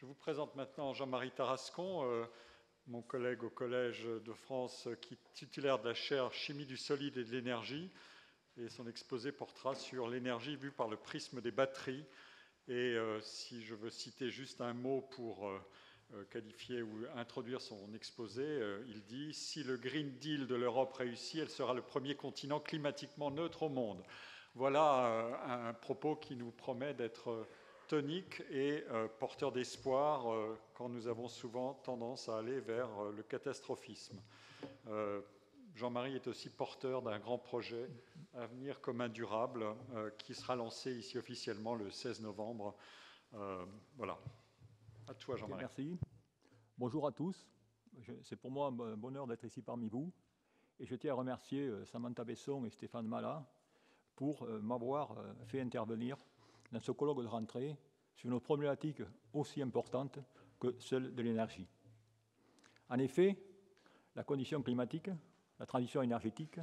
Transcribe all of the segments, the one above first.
Je vous présente maintenant Jean-Marie Tarascon, mon collègue au Collège de France, qui est titulaire de la chaire Chimie du solide et de l'énergie. Et son exposé portera sur l'énergie vue par le prisme des batteries. Et si je veux citer juste un mot pour qualifier ou introduire son exposé, il dit « Si le Green Deal de l'Europe réussit, elle sera le premier continent climatiquement neutre au monde ». Voilà un propos qui nous promet d'être tonique et porteur d'espoir quand nous avons souvent tendance à aller vers le catastrophisme. Jean-Marie est aussi porteur d'un grand projet Avenir commun durable qui sera lancé ici officiellement le 16 novembre. Voilà. À toi, Jean-Marie. Merci. Bonjour à tous. C'est pour moi un bonheur d'être ici parmi vous. Et je tiens à remercier Samantha Besson et Stéphane Mala pour m'avoir fait intervenir dans ce colloque de rentrée sur une problématique aussi importante que celle de l'énergie. En effet, la condition climatique, la transition énergétique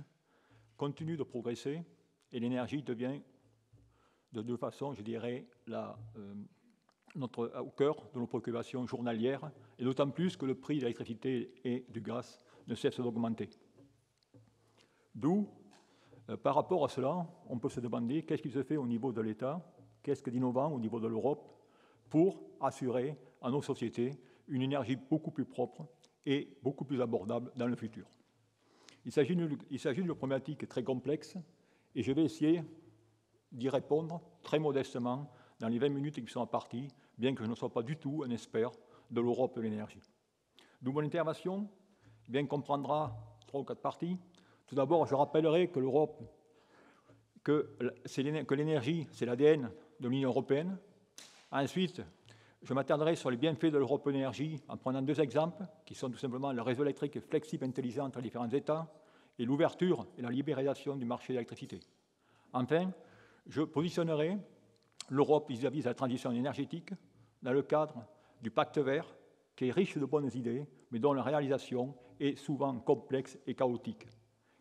continue de progresser et l'énergie devient de toute façon, je dirais, au cœur de nos préoccupations journalières, et d'autant plus que le prix de l'électricité et du gaz ne cesse d'augmenter. D'où, par rapport à cela, on peut se demander qu'est-ce qui se fait au niveau de l'État, qu'est-ce que d'innovant au niveau de l'Europe pour assurer à nos sociétés une énergie beaucoup plus propre et beaucoup plus abordable dans le futur. Il s'agit d'une problématique très complexe et je vais essayer d'y répondre très modestement dans les 20 minutes qui sont imparties, bien que je ne sois pas du tout un expert de l'Europe de l'énergie. D'où mon intervention, bien comprendra 3 ou 4 parties. Tout d'abord, je rappellerai que l'énergie, c'est l'ADN de l'Union européenne. Ensuite, je m'attarderai sur les bienfaits de l'Europe de l'énergie en prenant 2 exemples, qui sont tout simplement le réseau électrique flexible et intelligent entre les différents États et l'ouverture et la libéralisation du marché de l'électricité. Enfin, je positionnerai l'Europe vis-à-vis de la transition énergétique dans le cadre du pacte vert, qui est riche de bonnes idées, mais dont la réalisation est souvent complexe et chaotique.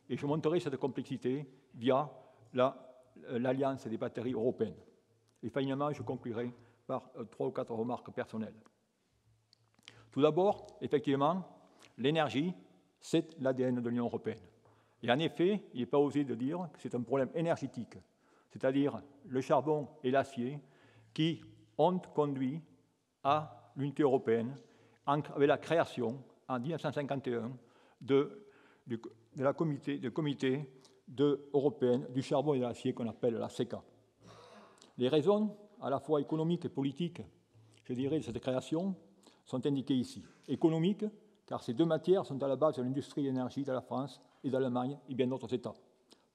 Et je montrerai cette complexité via l'Alliance des batteries européennes. Et finalement, je conclurai par 3 ou 4 remarques personnelles. Tout d'abord, effectivement, l'énergie, c'est l'ADN de l'Union européenne. Et en effet, il n'est pas osé de dire que c'est un problème énergétique, c'est-à-dire le charbon et l'acier, qui ont conduit à l'unité européenne avec la création, en 1951, du comité européen du charbon et de l'acier qu'on appelle la CECA. Les raisons, à la fois économiques et politiques, je dirais, de cette création, sont indiquées ici. Économiques, car ces 2 matières sont à la base de l'industrie de l'énergie de la France et d'Allemagne et bien d'autres États.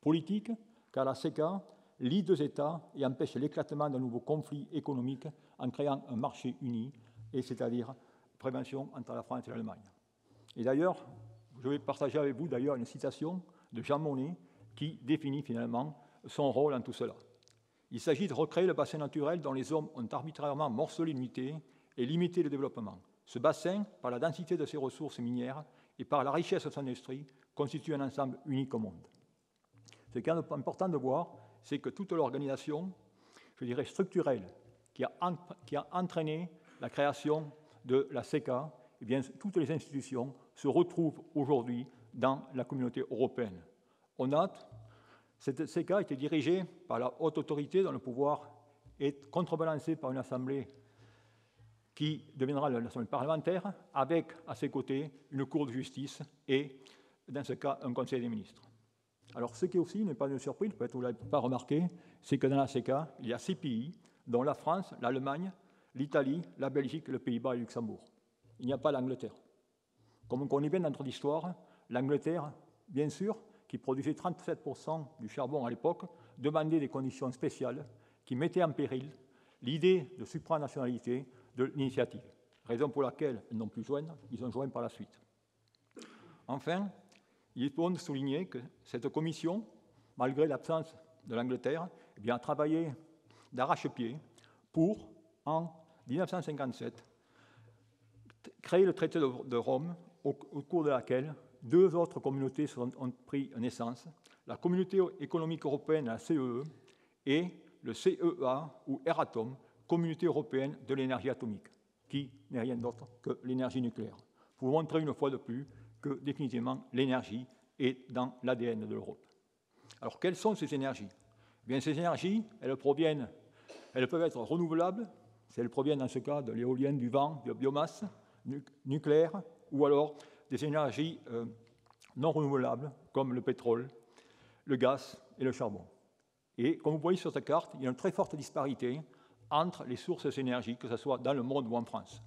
Politiques, car la CECA lie 2 États et empêche l'éclatement d'un nouveau conflit économique en créant un marché uni, et c'est-à-dire prévention entre la France et l'Allemagne. Et d'ailleurs, je vais partager avec vous d'ailleurs une citation de Jean Monnet qui définit finalement son rôle en tout cela. Il s'agit de recréer le bassin naturel dont les hommes ont arbitrairement morcelé l'unité et limité le développement. Ce bassin, par la densité de ses ressources minières et par la richesse de son industrie, constitue un ensemble unique au monde. Ce qui est important de voir, c'est que toute l'organisation, je dirais structurelle, qui a entraîné la création de la CECA, eh bien, toutes les institutions se retrouvent aujourd'hui dans la communauté européenne. On note, cette CECA était dirigée par la haute autorité dont le pouvoir est contrebalancé par une assemblée qui deviendra l'assemblée parlementaire, avec à ses côtés une cour de justice et, dans ce cas, un conseil des ministres. Alors, ce qui aussi n'est pas une surprise, peut-être vous ne l'avez pas remarqué, c'est que dans la CECA, il y a 6 pays, dont la France, l'Allemagne, l'Italie, la Belgique, le Pays-Bas et le Luxembourg. Il n'y a pas l'Angleterre. Comme on connaît bien dans notre histoire, l'Angleterre, bien sûr, qui produisait 37% du charbon à l'époque, demandait des conditions spéciales qui mettaient en péril l'idée de supranationalité de l'initiative, raison pour laquelle ils n'ont pu joindre, ils ont joint par la suite. Enfin, il est bon de souligner que cette commission, malgré l'absence de l'Angleterre, eh bien, a travaillé d'arrache-pied pour, en 1957, créer le traité de Rome, au cours de laquelle 2 autres communautés ont pris naissance, la Communauté économique européenne, la CEE, et le CEA, ou Euratom, Communauté européenne de l'énergie atomique. qui n'est rien d'autre que l'énergie nucléaire. Pour vous montrer une fois de plus que définitivement l'énergie est dans l'ADN de l'Europe. Alors quelles sont ces énergies? Eh bien, ces énergies, elles peuvent être renouvelables, si elles proviennent dans ce cas de l'éolienne, du vent, de la biomasse, nucléaire, ou alors des énergies non renouvelables comme le pétrole, le gaz et le charbon. Et comme vous voyez sur cette carte, il y a une très forte disparité entre les sources d'énergie, que ce soit dans le monde ou en France.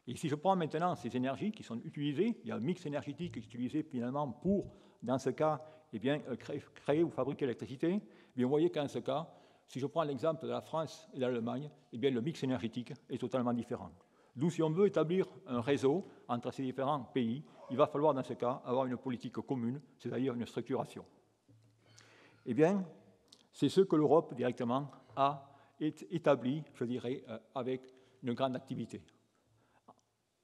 Et si je prends maintenant ces énergies qui sont utilisées, il y a un mix énergétique utilisé finalement pour, dans ce cas, eh bien, créer ou fabriquer l'électricité. Eh bien, vous voyez qu'en ce cas, si je prends l'exemple de la France et de l'Allemagne, eh bien, le mix énergétique est totalement différent. D'où, si on veut établir un réseau entre ces différents pays, il va falloir, dans ce cas, avoir une politique commune, c'est-à-dire une structuration. Eh bien, c'est ce que l'Europe, directement, a établi, je dirais, avec une grande activité,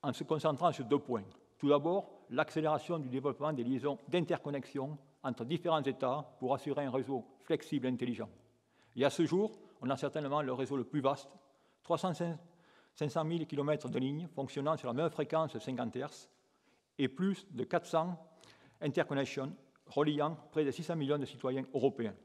en se concentrant sur 2 points. Tout d'abord, l'accélération du développement des liaisons d'interconnexion entre différents États pour assurer un réseau flexible et intelligent. Et à ce jour, on a certainement le réseau le plus vaste, 500 000 km de lignes fonctionnant sur la même fréquence 50 Hz et plus de 400 interconnexions reliant près de 600 millions de citoyens européens.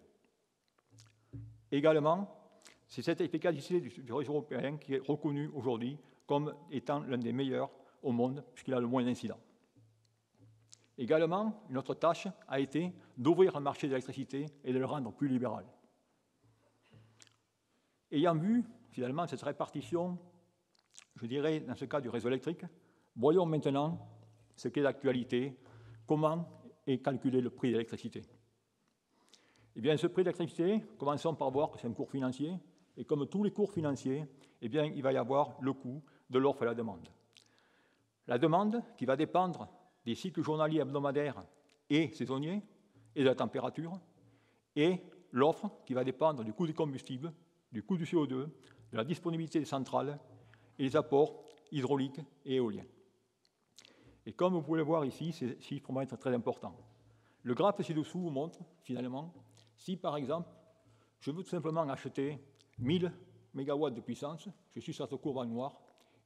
Également, c'est cette efficacité du réseau européen qui est reconnue aujourd'hui comme étant l'un des meilleurs au monde, puisqu'il a le moins d'incidents. Également, une autre tâche a été d'ouvrir le marché de l'électricité et de le rendre plus libéral. Ayant vu, finalement, cette répartition, je dirais, dans ce cas du réseau électrique, voyons maintenant ce qu'est l'actualité, comment est calculé le prix de l'électricité. Eh bien, ce prix de l'électricité, commençons par voir que c'est un cours financier, et comme tous les cours financiers, eh bien, il va y avoir le coût de l'offre et la demande. La demande qui va dépendre des cycles journaliers, hebdomadaires et saisonniers, et de la température, et l'offre qui va dépendre du coût du combustible, du coût du CO2, de la disponibilité des centrales et des apports hydrauliques et éoliens. Et comme vous pouvez le voir ici, ces chiffres vont être très importants. Le graphe ci-dessous vous montre, finalement, si par exemple, je veux tout simplement acheter 1000 MW de puissance, je suis sur cette courbe en noir,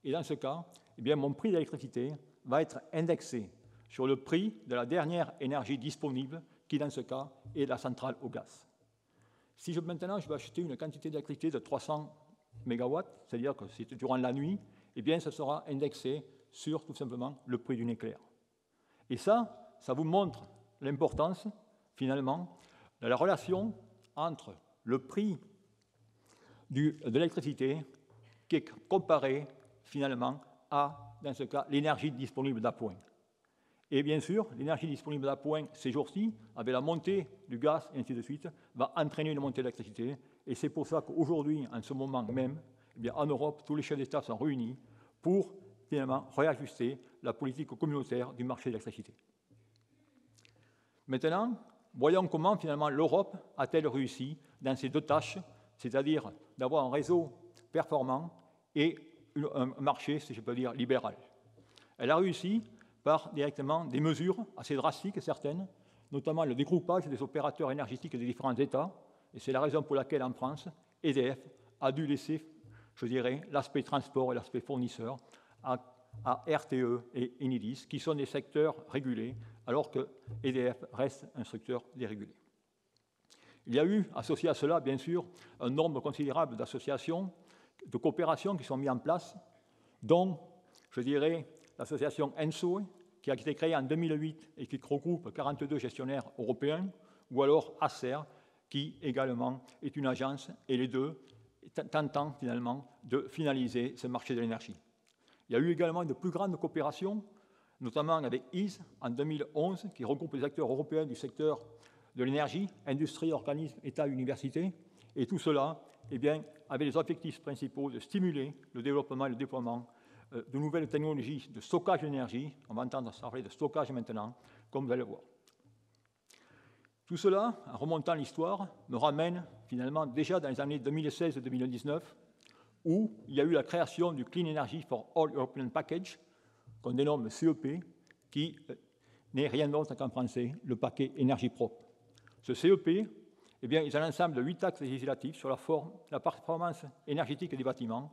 et dans ce cas, eh bien, mon prix d'électricité va être indexé sur le prix de la dernière énergie disponible, qui dans ce cas est la centrale au gaz. Si maintenant je veux acheter une quantité d'électricité de 300 MW, c'est-à-dire que c'est durant la nuit, eh bien, ça sera indexé sur tout simplement le prix du nucléaire. Et ça vous montre l'importance, finalement, de la relation entre le prix de l'électricité qui est comparé, finalement, à, dans ce cas, l'énergie disponible d'appoint. Et bien sûr, l'énergie disponible d'appoint, ces jours-ci, avec la montée du gaz et ainsi de suite, va entraîner une montée de l'électricité. Et c'est pour ça qu'aujourd'hui, en ce moment même, eh bien, en Europe, tous les chefs d'État sont réunis pour, finalement, réajuster la politique communautaire du marché de l'électricité. Maintenant, voyons comment, finalement, l'Europe a-t-elle réussi dans ces 2 tâches, c'est-à-dire d'avoir un réseau performant et un marché, si je peux dire, libéral. Elle a réussi par directement des mesures assez drastiques, certaines, notamment le dégroupage des opérateurs énergétiques des différents États, et c'est la raison pour laquelle, en France, EDF a dû laisser, je dirais, l'aspect transport et l'aspect fournisseur à RTE et Enedis, qui sont des secteurs régulés, alors que EDF reste un secteur dérégulé. Il y a eu, associé à cela, bien sûr, un nombre considérable d'associations, de coopérations qui sont mises en place, dont, je dirais, l'association ENSOE, qui a été créée en 2008 et qui regroupe 42 gestionnaires européens, ou alors ACER, qui également est une agence, et les deux tentant finalement de finaliser ce marché de l'énergie. Il y a eu également de plus grandes coopérations, notamment avec EASE en 2011, qui regroupe les acteurs européens du secteur de l'énergie, industrie, organismes, États, universités, et tout cela, eh bien, avait les objectifs principaux de stimuler le développement et le déploiement de nouvelles technologies de stockage d'énergie. On va entendre parler de stockage maintenant, comme vous allez voir. Tout cela, en remontant l'histoire, me ramène finalement déjà dans les années 2016 et 2019, où il y a eu la création du Clean Energy for All European Package, qu'on dénomme CEP, qui n'est rien d'autre qu'en français le paquet énergie propre. Ce CEP, eh bien, il est un ensemble de 8 axes législatifs sur la performance énergétique des bâtiments,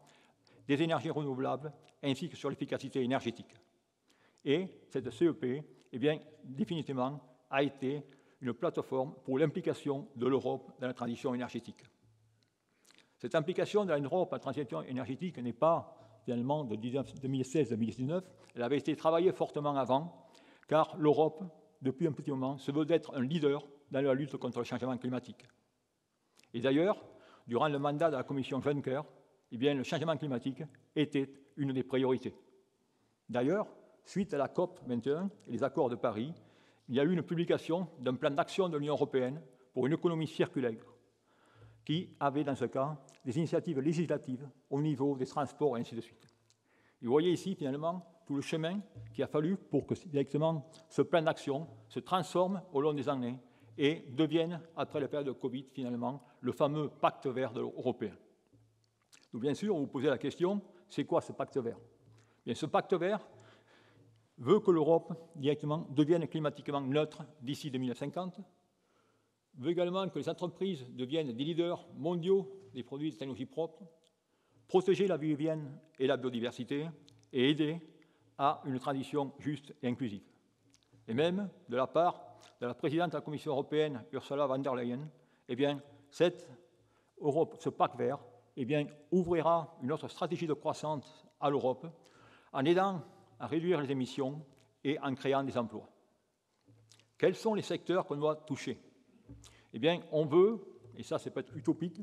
des énergies renouvelables ainsi que sur l'efficacité énergétique. Et cette CEP, eh bien, définitivement, a été une plateforme pour l'implication de l'Europe dans la transition énergétique. Cette implication de l'Europe dans la transition énergétique n'est pas finalement de 2016-2019, elle avait été travaillée fortement avant, car l'Europe, depuis un petit moment, se veut d'être un leader dans la lutte contre le changement climatique. Et d'ailleurs, durant le mandat de la commission Juncker, eh bien, le changement climatique était une des priorités. D'ailleurs, suite à la COP 21 et les accords de Paris, il y a eu une publication d'un plan d'action de l'Union européenne pour une économie circulaire qui avait, dans ce cas, des initiatives législatives au niveau des transports et ainsi de suite. Et vous voyez ici, finalement, tout le chemin qu'il a fallu pour que directement ce plan d'action se transforme au long des années et devienne, après la période de Covid, finalement, le fameux pacte vert européen. Donc, bien sûr, vous vous posez la question, c'est quoi ce pacte vert? Bien, ce pacte vert veut que l'Europe directement devienne climatiquement neutre d'ici 2050, veut également que les entreprises deviennent des leaders mondiaux des produits de technologie propre, protéger la vie humaine et la biodiversité et aider à une transition juste et inclusive. Et même de la part de la présidente de la Commission européenne, Ursula von der Leyen, eh bien, ce pacte vert eh bien, ouvrira une autre stratégie de croissance à l'Europe en aidant à réduire les émissions et en créant des emplois. Quels sont les secteurs qu'on doit toucher? Eh bien, on veut, et ça c'est peut-être utopique,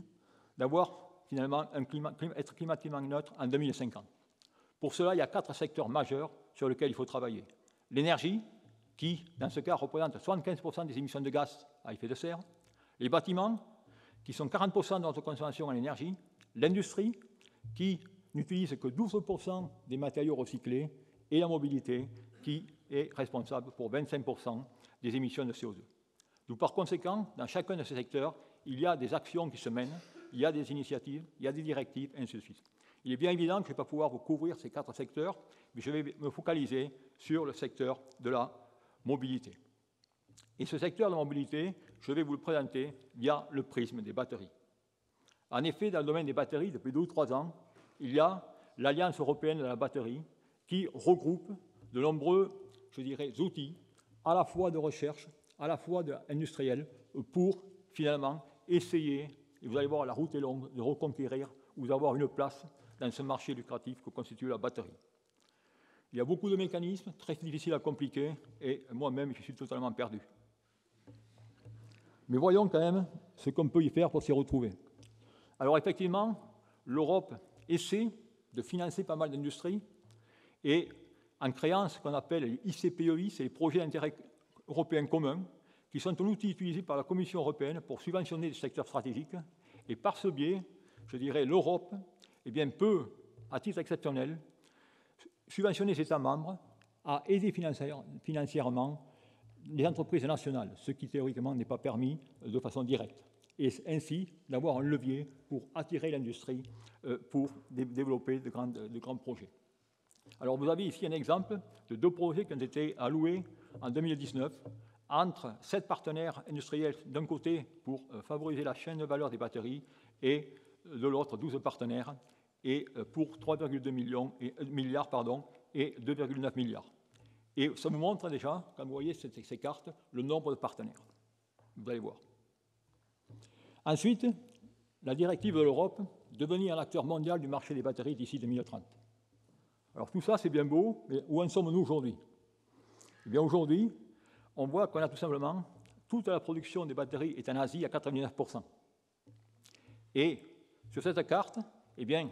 d'avoir finalement être climatiquement neutre en 2050. Pour cela, il y a 4 secteurs majeurs sur lesquels il faut travailler. L'énergie, qui, dans ce cas, représente 75% des émissions de gaz à effet de serre. Les bâtiments, qui sont 40% de notre consommation en énergie. L'industrie, qui n'utilise que 12% des matériaux recyclés. Et la mobilité, qui est responsable pour 25% des émissions de CO2. Donc, par conséquent, dans chacun de ces secteurs, il y a des actions qui se mènent, il y a des initiatives, il y a des directives, et ainsi de suite. Il est bien évident que je ne vais pas pouvoir vous couvrir ces 4 secteurs, mais je vais me focaliser sur le secteur de la mobilité. Et ce secteur de la mobilité, je vais vous le présenter via le prisme des batteries. En effet, dans le domaine des batteries, depuis 2 ou 3 ans, il y a l'Alliance européenne de la batterie qui regroupe de nombreux, je dirais, outils, à la fois de recherche, à la fois industriels, pour finalement essayer, et vous allez voir, la route est longue, de reconquérir ou d'avoir une place dans ce marché lucratif que constitue la batterie. Il y a beaucoup de mécanismes, très difficiles à compliquer, et moi-même, je suis totalement perdu. Mais voyons quand même ce qu'on peut y faire pour s'y retrouver. Alors effectivement, l'Europe essaie de financer pas mal d'industries, et en créant ce qu'on appelle les ICPEI, c'est les projets d'intérêt européen commun, qui sont un outil utilisé par la Commission européenne pour subventionner des secteurs stratégiques. Et par ce biais, je dirais, l'Europe eh bien, peut, à titre exceptionnel, subventionner ses États membres à aider financièrement les entreprises nationales, ce qui théoriquement n'est pas permis de façon directe. Et ainsi d'avoir un levier pour attirer l'industrie pour développer de grands projets. Alors vous avez ici un exemple de 2 projets qui ont été alloués en 2019 entre 7 partenaires industriels d'un côté pour favoriser la chaîne de valeur des batteries et de l'autre 12 partenaires et pour 3,2 milliards et 2,9 milliards. Et ça vous montre déjà, quand vous voyez ces cartes, le nombre de partenaires. Vous allez voir. Ensuite, la directive de l'Europe, devenir un acteur mondial du marché des batteries d'ici 2030. Alors tout ça, c'est bien beau, mais où en sommes-nous aujourd'hui? Eh bien aujourd'hui, on voit qu'on a tout simplement, toute la production des batteries est en Asie à 99%. Et sur cette carte, eh bien,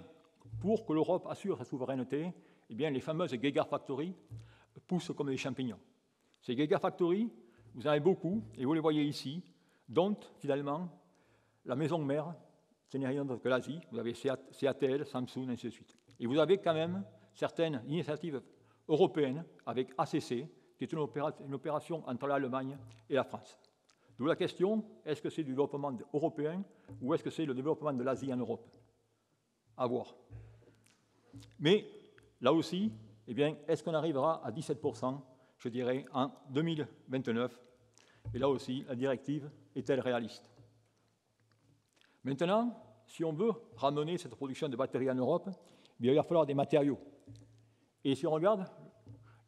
pour que l'Europe assure sa souveraineté, eh bien, les fameuses gigafactories poussent comme des champignons. Ces gigafactories, vous en avez beaucoup, et vous les voyez ici, dont finalement, la maison mère, ce n'est rien d'autre que l'Asie. Vous avez CATL, Samsung, ainsi de suite. Et vous avez quand même certaines initiatives européennes avec ACC, qui est une opération entre l'Allemagne et la France. D'où la question, est-ce que c'est du développement européen ou est-ce que c'est le développement de l'Asie en Europe? À voir. Mais là aussi, eh bien, est-ce qu'on arrivera à 17%, je dirais, en 2029? Et là aussi, la directive est-elle réaliste? Maintenant, si on veut ramener cette production de batteries en Europe, il va falloir des matériaux. Et si on regarde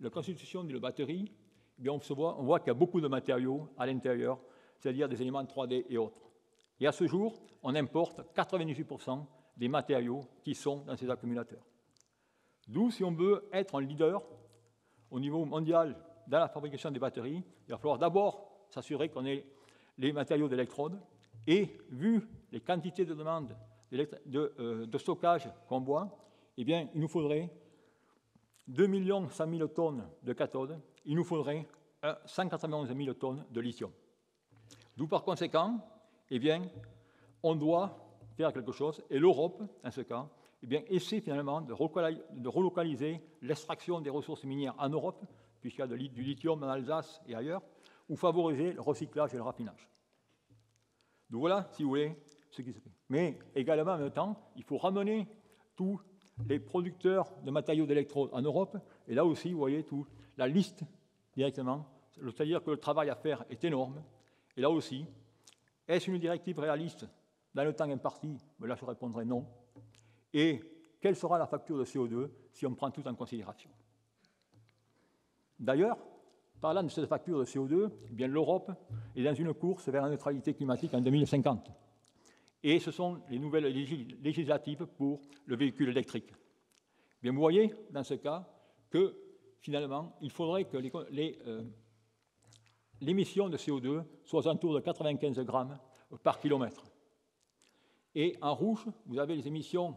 la constitution d'une batterie, eh bien on voit qu'il y a beaucoup de matériaux à l'intérieur, c'est-à-dire des éléments 3D et autres. Et à ce jour, on importe 98% des matériaux qui sont dans ces accumulateurs. D'où, si on veut être un leader au niveau mondial dans la fabrication des batteries, il va falloir d'abord s'assurer qu'on ait les matériaux d'électrode, et vu les quantités de demandes de stockage qu'on voit, eh bien, il nous faudrait 2 100 000 tonnes de cathodes, il nous faudrait 191 000 tonnes de lithium. D'où, par conséquent, eh bien, on doit faire quelque chose, et l'Europe, dans ce cas, eh bien, essaie finalement de relocaliser l'extraction des ressources minières en Europe, puisqu'il y a du lithium en Alsace et ailleurs, ou favoriser le recyclage et le raffinage. Donc voilà, si vous voulez, ce qui se fait. Mais également, en même temps, il faut ramener tous les producteurs de matériaux d'électrode en Europe, et là aussi, vous voyez, la liste directement, c'est-à-dire que le travail à faire est énorme, et là aussi, est-ce une directive réaliste dans le temps imparti? Là, je répondrai non. Et quelle sera la facture de CO2 si on prend tout en considération? D'ailleurs, parlant de cette facture de CO2, eh bien, l'Europe est dans une course vers la neutralité climatique en 2050. Et ce sont les nouvelles législatives pour le véhicule électrique. Eh bien, vous voyez, dans ce cas, que finalement, il faudrait que l'émission de CO2 soit aux alentours de 95 grammes par kilomètre. Et en rouge, vous avez les émissions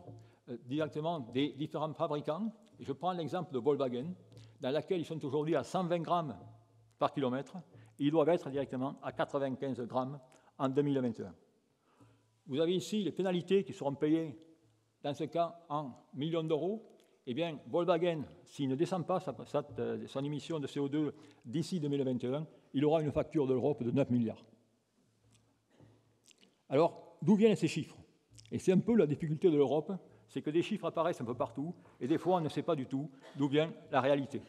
directement des différents fabricants. Et je prends l'exemple de Volkswagen, dans laquelle ils sont aujourd'hui à 120 grammes par kilomètre. Ils doivent être directement à 95 grammes en 2021. Vous avez ici les pénalités qui seront payées, dans ce cas, en millions d'euros. Eh bien, Volkswagen, s'il ne descend pas son émission de CO2 d'ici 2021, il aura une facture de l'Europe de 9 milliards. Alors, d'où viennent ces chiffres? Et c'est un peu la difficulté de l'Europe, c'est que des chiffres apparaissent un peu partout, et des fois, on ne sait pas du tout d'où vient la réalité.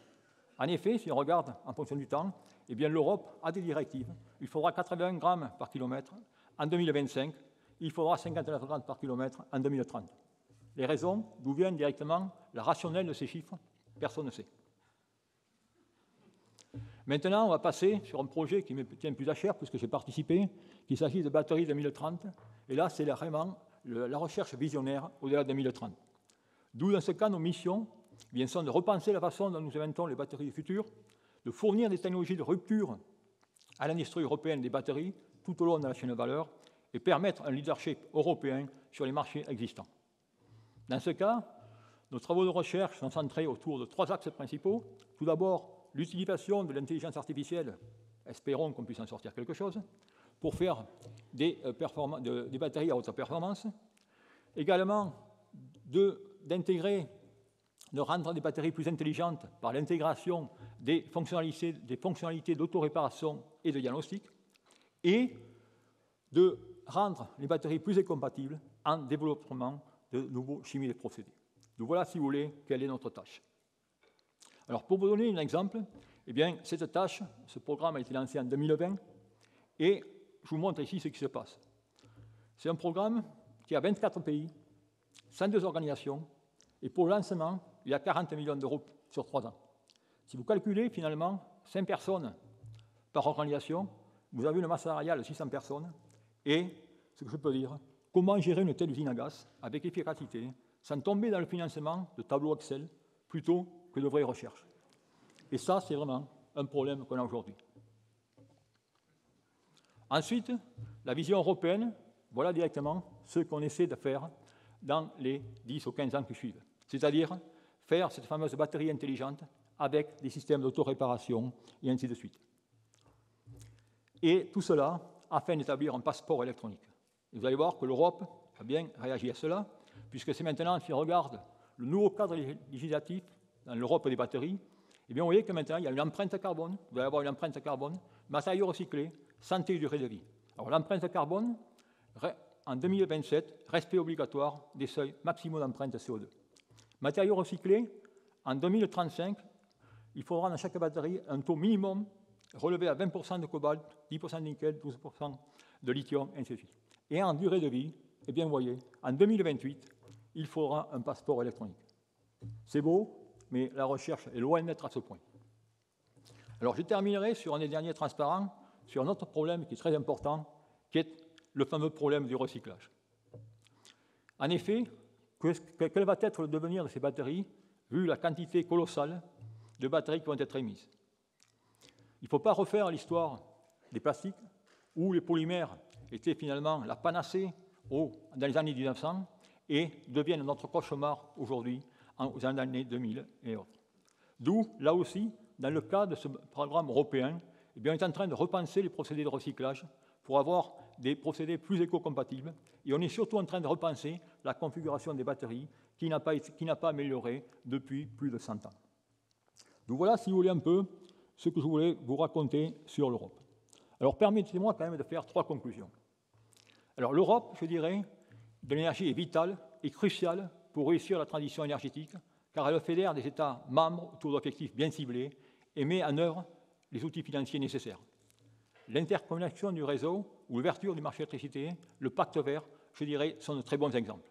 En effet, si on regarde en fonction du temps, eh bien, l'Europe a des directives. Il faudra 81 grammes par kilomètre en 2025, il faudra 59 grammes par kilomètre en 2030. Les raisons, d'où viennent directement la rationnelle de ces chiffres, personne ne sait. Maintenant, on va passer sur un projet qui me tient plus à cœur, puisque j'ai participé, qu'il s'agit de batteries 2030. Et là, c'est vraiment la recherche visionnaire au-delà de 2030. D'où, dans ce cas, nos missions sont de repenser la façon dont nous inventons les batteries du futur, de fournir des technologies de rupture à l'industrie européenne des batteries tout au long de la chaîne de valeur et permettre un leadership européen sur les marchés existants. Dans ce cas, nos travaux de recherche sont centrés autour de 3 axes principaux. Tout d'abord, l'utilisation de l'intelligence artificielle, espérons qu'on puisse en sortir quelque chose, pour faire des batteries à haute performance. Également, de rendre des batteries plus intelligentes par l'intégration des fonctionnalités d'autoréparation et de diagnostic, et de rendre les batteries plus écocompatibles en développement de nouveaux chimies de procédés. Donc voilà, si vous voulez, quelle est notre tâche. Alors, pour vous donner un exemple, eh bien, cette tâche, ce programme a été lancé en 2020, et je vous montre ici ce qui se passe. C'est un programme qui a 24 pays, 102 organisations, et pour le lancement, il y a 40 millions d'euros sur 3 ans. Si vous calculez finalement 5 personnes par organisation, vous avez une masse salariale de 600 personnes, et ce que je peux dire, comment gérer une telle usine à gaz avec efficacité, sans tomber dans le financement de tableaux Excel, plutôt que de vraies recherches. Et ça, c'est vraiment un problème qu'on a aujourd'hui. Ensuite, la vision européenne, voilà directement ce qu'on essaie de faire dans les 10 ou 15 ans qui suivent. C'est-à-dire faire cette fameuse batterie intelligente avec des systèmes d'autoréparation et ainsi de suite. Et tout cela afin d'établir un passeport électronique. Et vous allez voir que l'Europe a bien réagi à cela, puisque c'est maintenant, si on regarde le nouveau cadre législatif dans l'Europe des batteries, eh bien, vous voyez que maintenant, il y a une empreinte carbone, vous allez avoir une empreinte carbone, matériaux recyclés, santé et durée de vie. Alors, l'empreinte carbone, en 2027, respect obligatoire des seuils maximaux d'empreinte CO2. Matériaux recyclés, en 2035, il faudra dans chaque batterie un taux minimum relevé à 20% de cobalt, 10% de nickel, 12% de lithium, ainsi de suite. Et en durée de vie, eh bien, vous voyez, en 2028, il faudra un passeport électronique. C'est beau, mais la recherche est loin d'être à ce point. Alors je terminerai sur un des derniers transparents, sur un autre problème qui est très important, qui est le fameux problème du recyclage. En effet, quel va être le devenir de ces batteries, vu la quantité colossale de batteries qui vont être émises? Il ne faut pas refaire l'histoire des plastiques, où les polymères étaient finalement la panacée dans les années 1900 et deviennent notre cauchemar aujourd'hui, aux années 2000 et autres. D'où, là aussi, dans le cadre de ce programme européen, on est en train de repenser les procédés de recyclage pour avoir des procédés plus éco-compatibles. Et on est surtout en train de repenser la configuration des batteries qui n'a pas amélioré depuis plus de 100 ans. Donc voilà, si vous voulez, un peu ce que je voulais vous raconter sur l'Europe. Alors permettez-moi quand même de faire 3 conclusions. Alors l'Europe, je dirais, de l'énergie est vitale et cruciale pour réussir la transition énergétique, car elle fédère des États membres autour d'objectifs bien ciblés et met en œuvre les outils financiers nécessaires. L'interconnexion du réseau ou l'ouverture du marché de l'électricité, le pacte vert, je dirais, sont de très bons exemples.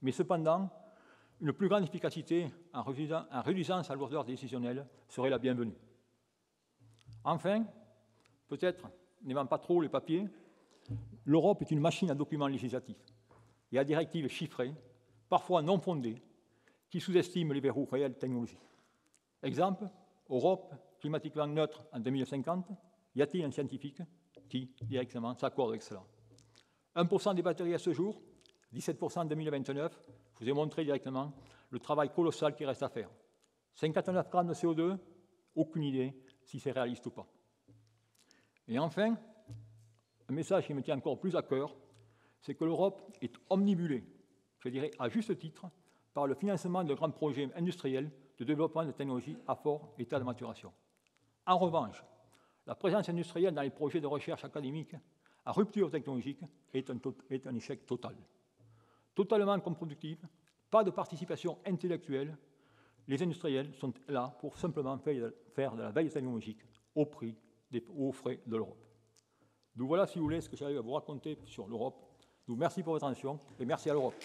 Mais cependant, une plus grande efficacité en réduisant sa lourdeur décisionnelle serait la bienvenue. Enfin, peut-être n'aimant pas trop les papiers, l'Europe est une machine à documents législatifs et à directives chiffrées, parfois non fondées, qui sous-estiment les verrous réels technologiques. Exemple, Europe climatiquement neutre en 2050, y a-t-il un scientifique qui directement s'accorde avec cela? 1% des batteries à ce jour, 17% en 2029, je vous ai montré directement le travail colossal qui reste à faire. 59 grammes de CO2, aucune idée si c'est réaliste ou pas. Et enfin, un message qui me tient encore plus à cœur, c'est que l'Europe est omnibulée, je dirais à juste titre, par le financement de grands projets industriels de développement de technologies à fort état de maturation. En revanche, la présence industrielle dans les projets de recherche académique à rupture technologique est un échec total. Totalement contre-productif, pas de participation intellectuelle, les industriels sont là pour simplement faire de la veille technologique aux frais de l'Europe. Donc voilà, si vous voulez, ce que j'arrive à vous raconter sur l'Europe. Donc merci pour votre attention et merci à l'Europe.